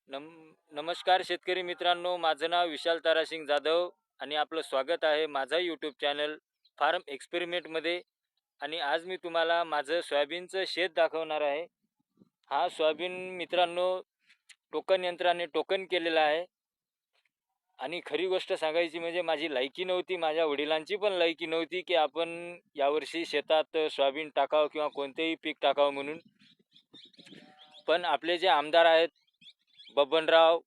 नम नमस्कार शेतकरी मित्रांनो, माझं नाव विशाल तारासिंग जाधव आणि आपलं स्वागत आहे माझा यूट्यूब चॅनल फार्म एक्सपेरिमेंटमध्ये. आणि आज मी तुम्हाला माझं सोयाबीनचं शेत दाखवणार आहे. हा सोयाबीन मित्रांनो टोकन यंत्राने टोकन केलेला आहे. आणि खरी गोष्ट सांगायची म्हणजे माझी लायकी नव्हती, माझ्या वडिलांची पण लायकी नव्हती की आपण यावर्षी शेतात सोयाबीन टाकावं किंवा कोणतेही पीक टाकावं म्हणून. पण आपले जे आमदार आहेत बबनराव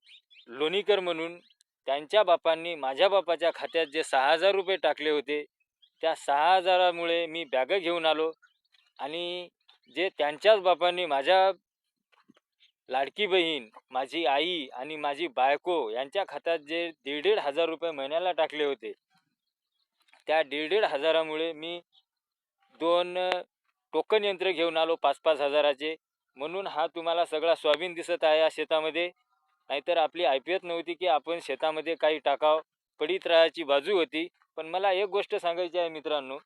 लोणीकर म्हणून, त्यांच्या बापांनी माझ्या बापाच्या खात्यात जे 6,000 रुपये टाकले होते, त्या 6,000मुळे मी बॅग घेऊन आलो. आणि जे त्यांच्याच बापांनी माझ्या लाडकी बहीण, माझी आई आणि माझी बायको यांच्या खात्यात जे 1,500 रुपये महिन्याला टाकले होते, त्या 1,500मुळे मी 2 टोकन यंत्र घेऊन आलो 5-5 हजाराचे. म्हणून हा तुम्हाला सगळा सोयाबीन दिसत आहे या शेतामध्ये. नाहीतर आपली ऐपत नव्हती की आपण शेतामध्ये काही टाकाव, पडीत राहायची बाजू होती. पण मला एक गोष्ट सांगायची आहे मित्रांनो,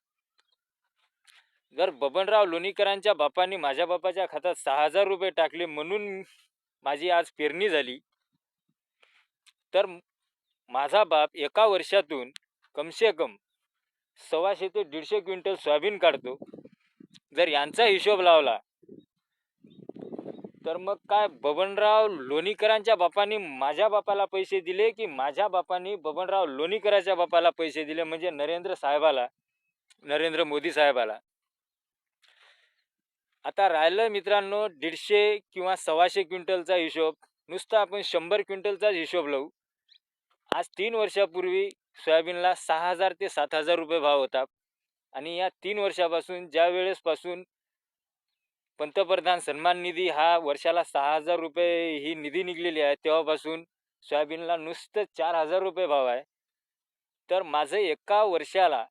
जर बबनराव लोणीकरांच्या बापांनी माझ्या बापाच्या खात्यात 6,000 रुपये टाकले म्हणून माझी आज पेरणी झाली, तर माझा बाप एका वर्षातून कमसे कम 125 ते 150 क्विंटल सोयाबीन काढतो. जर यांचा हिशोब लावला तर मग काय बबनराव लोणीकरांच्या बापांनी माझ्या बापाला पैसे दिले की माझ्या बापांनी बबनराव लोणीकरांच्या बापाला पैसे दिले, म्हणजे नरेंद्र मोदी साहेबाला. आता राहिलं मित्रांनो 150 किंवा 125 क्विंटलचा हिशोब, नुसतं आपण 100 क्विंटलचाच हिशोब लावू. आज 3 वर्षापूर्वी सोयाबीनला 6,000 ते 7,000 रुपये भाव होता. आणि या 3 वर्षापासून ज्या वेळेसपासून पंतप्रधान सन्मान निधी हा वर्षाला 6,000 रुपये ही निधी निघलेली आहे, तेव्हापासून सोयाबीनला नुसतं 4,000 रुपये भाव आहे. तर माझं एका वर्षाला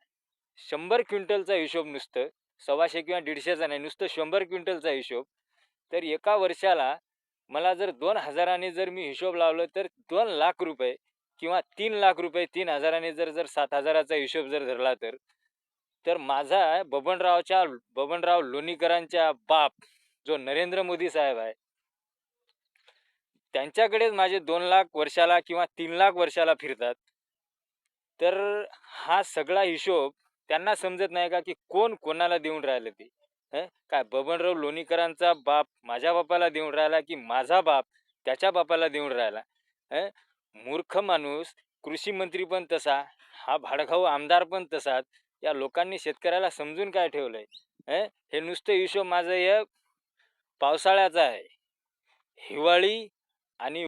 100 क्विंटलचा हिशोब, नुसतं 125 किंवा 150चा नाही, नुसतं 100 क्विंटलचा हिशोब, तर एका वर्षाला मला जर 2,000ने जर मी हिशोब लावलं तर 2,00,000 रुपये किंवा 3,00,000 रुपये, 3,000ने जर 7,000चा हिशोब जर धरला तर माझा बबनराव लोणीकरांच्या बाप जो नरेंद्र मोदी साहेब आहे, त्यांच्याकडेच माझे 2,00,000 वर्षाला किंवा 3,00,000 वर्षाला फिरतात. तर हा सगळा हिशोब त्यांना समजत नाही का की कोण कोणाला देऊन राहिलं ते. काय बबनराव लोणीकरांचा बाप माझ्या बापाला देऊन राहिला की माझा बाप त्याच्या बापाला देऊन राहिला? मूर्ख माणूस कृषी मंत्री पण तसा, हा भाडखाऊ आमदार पण तसाच. या लोकांनी शेतकऱ्याला समजून काय ठेवलंय? हे नुसतं हिशोब माझं हे पावसाळ्याचा आहे. हिवाळी आणि